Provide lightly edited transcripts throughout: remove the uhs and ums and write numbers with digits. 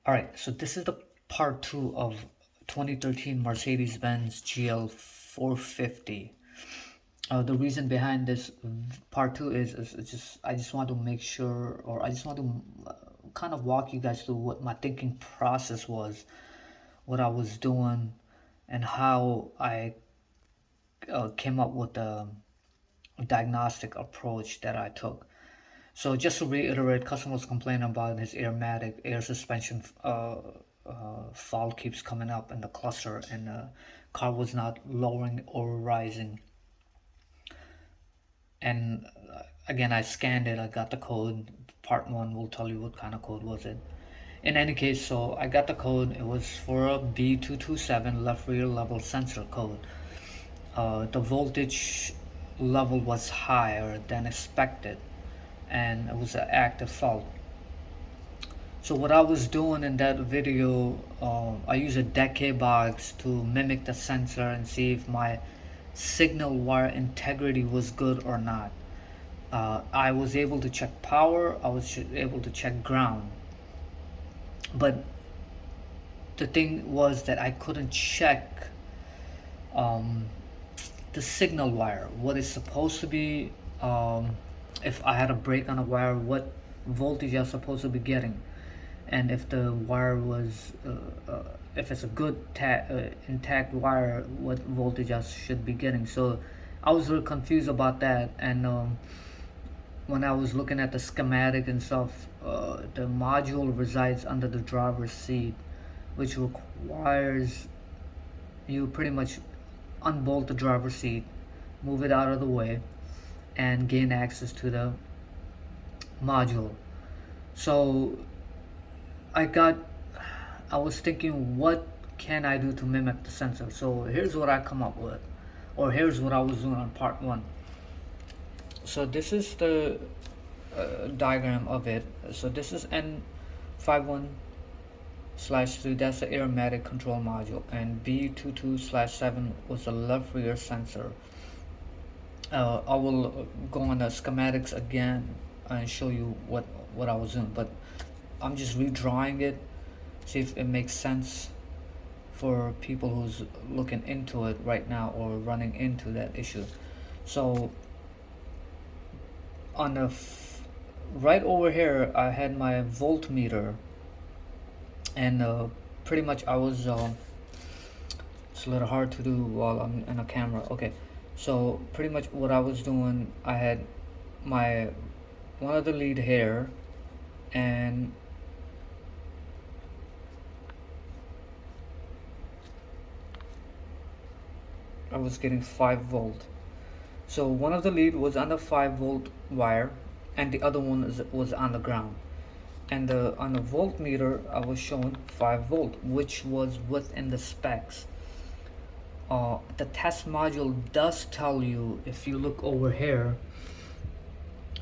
All right, so this is the part two of 2013 Mercedes-Benz GL450. The reason behind this part two is it's just I just want to make sure, or I just want to kind of walk you guys through what my thinking process was, what I was doing, and how I came up with the diagnostic approach that I took. So just to reiterate, customers complaining about his Airmatic air suspension fault keeps coming up in the cluster, and the car was not lowering or rising. And again, I scanned it. I got the code. Part one will tell you what kind of code was it. In any case, so I got the code. It was for a B227 left rear level sensor code. The voltage level was higher than expected, and it was an active fault. So what I was doing in that video, I use a decay box to mimic the sensor and see if my signal wire integrity was good or not. I was able to check power, I was able to check ground, but the thing was that I couldn't check um, the signal wire, what is supposed to be, if I had a break on a wire, what voltage I'm supposed to be getting, and if the wire was, if it's a good intact wire, what voltage I should be getting. So I was a little confused about that, and when I was looking at the schematic and stuff, the module resides under the driver's seat, which requires you pretty much unbolt the driver's seat, move it out of the way, and gain access to the module. So I got, I was thinking, what can I do to mimic the sensor? So here's what I come up with, or here's what I was doing on part one. So this is the diagram of it. So this is N51/3, that's the Airmatic control module, and B22/7 was the left rear sensor. I will go on the schematics again and show you what I was doing, but I'm just redrawing it, see if it makes sense for people who's looking into it right now or running into that issue. So on the right over here, I had my voltmeter, and pretty much I was it's a little hard to do while I'm in a camera. Okay, so pretty much what I was doing, I had my one of the lead here, and I was getting 5 volt. So one of the lead was on the 5 volt wire, and the other one was on the ground. And on the voltmeter, I was showing 5 volt, which was within the specs. The test module does tell you, if you look over here,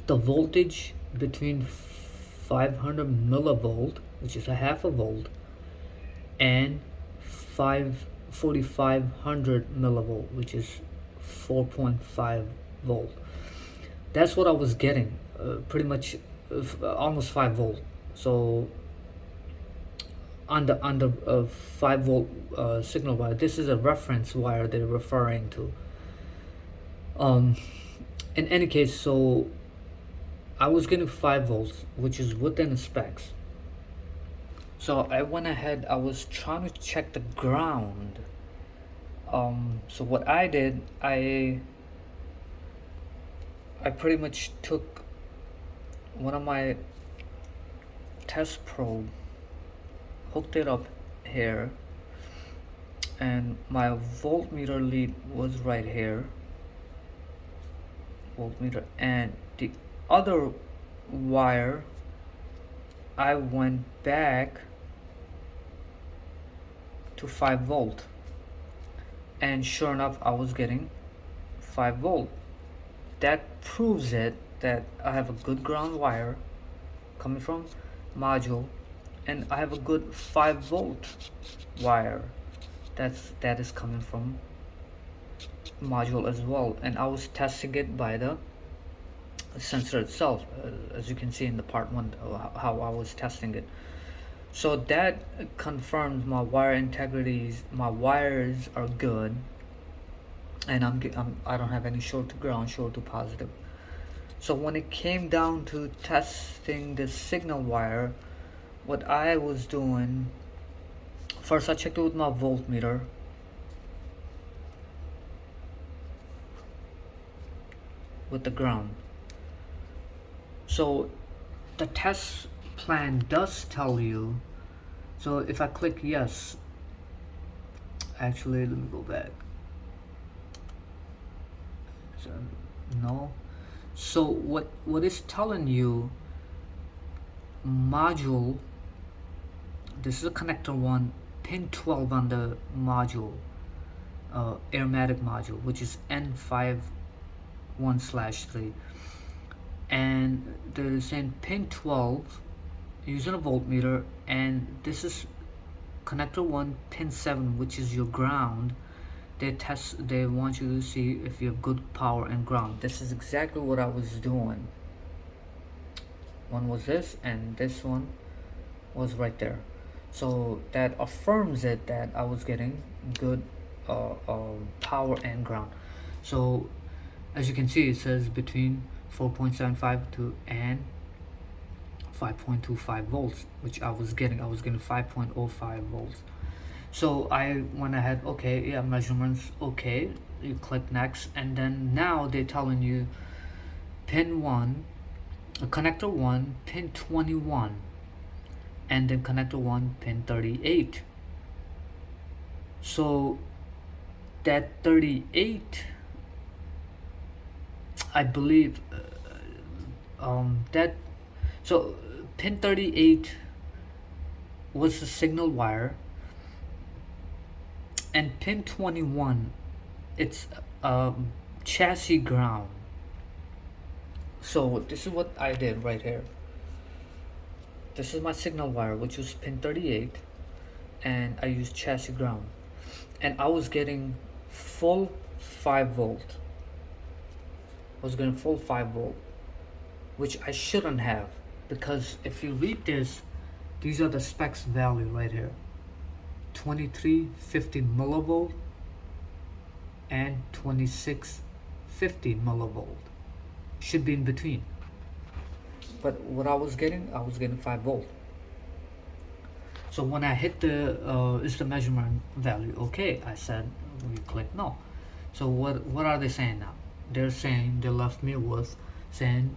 the voltage between 500 millivolt, which is a half a volt, and 4500 millivolt, which is 4.5 volt. That's what I was getting, pretty much almost 5 volt. So on the 5 volt signal wire, this is a reference wire they're referring to. In any case, so I was getting 5 volts, which is within the specs. So I went ahead, I was trying to check the ground. So what I did, I pretty much took one of my test probe, hooked it up here, and my voltmeter lead was right here, voltmeter, and the other wire, I went back to 5 volt, and sure enough, I was getting 5 volt. That proves it, that I have a good ground wire coming from module, and I have a good 5 volt wire that is coming from module as well. And I was testing it by the sensor itself, as you can see in the part one, how I was testing it. So that confirms my wire integrities. My wires are good, and I don't have any short to ground, short to positive. So when it came down to testing the signal wire, what I was doing, first I checked it with my voltmeter. With the ground. So the test plan does tell you. So if I click yes, actually let me go back. So no. So what is telling you, module, this is a connector 1, pin 12 on the module, Airmatic module, which is N51/3, and they're saying pin 12 using a voltmeter, and this is connector 1, pin 7, which is your ground. They want you to see if you have good power and ground. This is exactly what I was doing. One was this, and this one was right there. So that affirms it that I was getting good power and ground. So as you can see, it says between 4.75 to and 5.25 volts, which I was getting 5.05 volts. So I went ahead, okay, yeah, measurements, okay, you click next, and then now they're telling you pin 1, connector 1, pin 21, and then connector 1, pin 38. So that 38, I believe, that, so pin 38 was the signal wire, and pin 21, it's chassis ground. So this is what I did right here. This is my signal wire, which was pin 38, and I used chassis ground, and I was getting full 5 volt. I was getting full 5 volt, which I shouldn't have, because if you read this, these are the specs value right here: 2350 millivolt and 2650 millivolt. Should be in between. But what I was getting 5 volt. So when I hit the is the measurement value okay? I said, we click no. So what are they saying now? They're saying, they left me with saying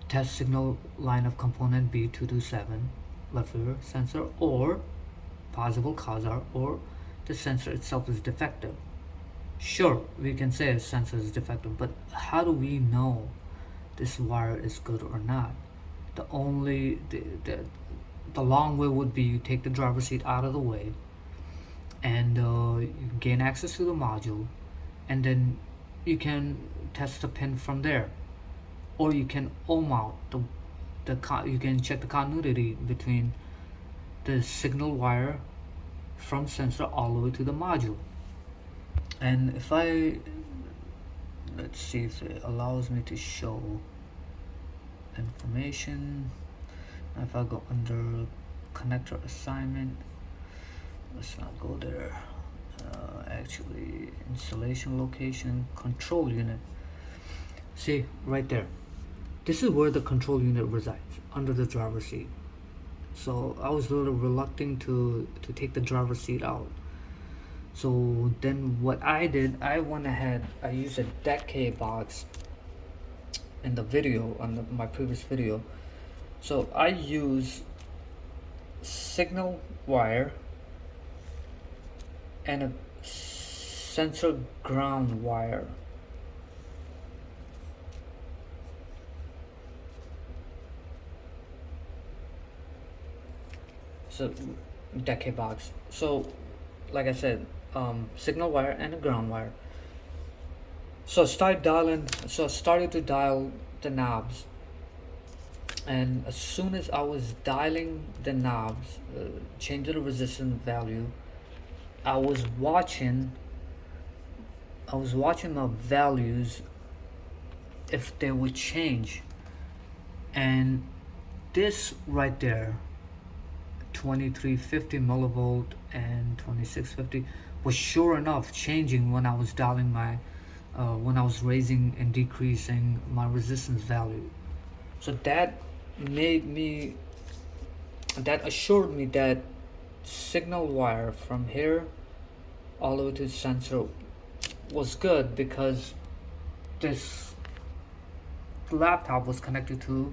test signal line of component B227 left rear sensor, or possible quasar, or the sensor itself is defective. Sure, we can say a sensor is defective, but how do we know this wire is good or not? The only the long way would be you take the driver's seat out of the way, and you gain access to the module, and then you can test the pin from there, or you can ohm out you can check the continuity between the signal wire from sensor all the way to the module. And if let's see if it allows me to show information. If I go under connector assignment, let's not go there. Actually, installation location, control unit. See right there, this is where the control unit resides, under the driver's seat. So I was a little reluctant to take the driver's seat out. So then what I did, I went ahead, I used a decay box in the video, on my previous video. So I use signal wire and a sensor ground wire. So decay box. So like I said, signal wire and a ground wire. So I started to dial the knobs, and as soon as I was dialing the knobs, changing the resistance value, I was watching my values, if they would change. And this right there 2350 millivolt and 2650 was sure enough changing when I was dialing my when I was raising and decreasing my resistance value. So that assured me that signal wire from here all the way to the sensor was good, because this laptop was connected to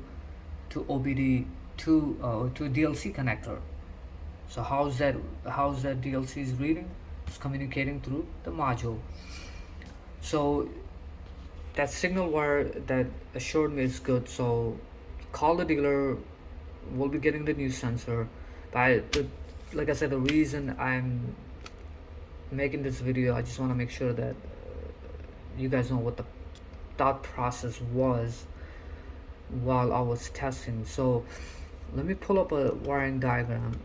OBD to DLC connector. So how's that DLC is reading? It's communicating through the module. So that signal wire that assured me is good. So call the dealer. We'll be getting the new sensor. Like I said, the reason I'm making this video, I just want to make sure that you guys know what the thought process was while I was testing. So let me pull up a wiring diagram.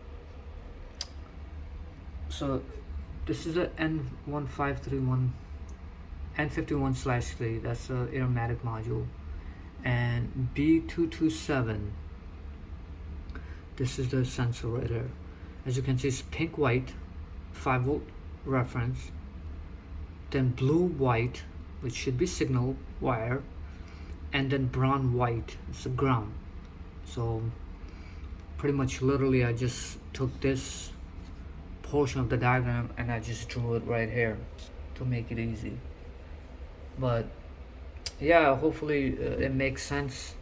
So this is a N1531N51/3. That's the Airmatic module, and B227. This is the sensor right here. As you can see, it's pink white, 5-volt reference, then blue white, which should be signal wire, and then brown white, it's a ground. So pretty much literally I just took this portion of the diagram and I just drew it right here to make it easy. But yeah, hopefully it makes sense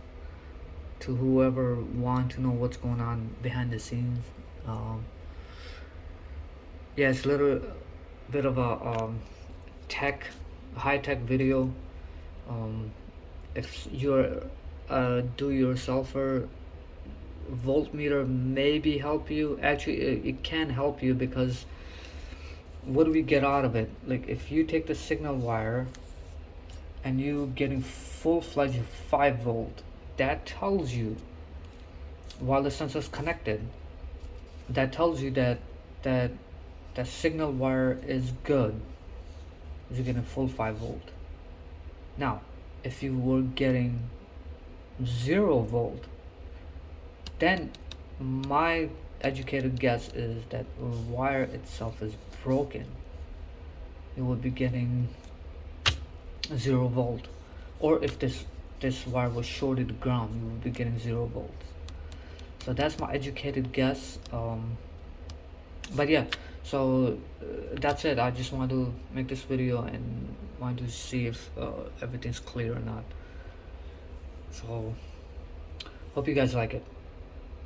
to whoever want to know what's going on behind the scenes. Yeah, it's a little bit of a high-tech video. If you're a do-yourselfer, voltmeter maybe help you. Actually, it can help you, because what do we get out of it? Like, if you take the signal wire and you getting full-fledged 5-volt, that tells you, while the sensor is connected, that tells you that signal wire is good, you're getting full 5-volt. Now if you were getting 0-volt, then my educated guess is that the wire itself is broken. You would be getting 0-volt, or if this wire was shorted to ground, you would be getting 0-volts. So that's my educated guess. But yeah, so that's it. I just want to make this video and want to see if everything's clear or not. So hope you guys like it.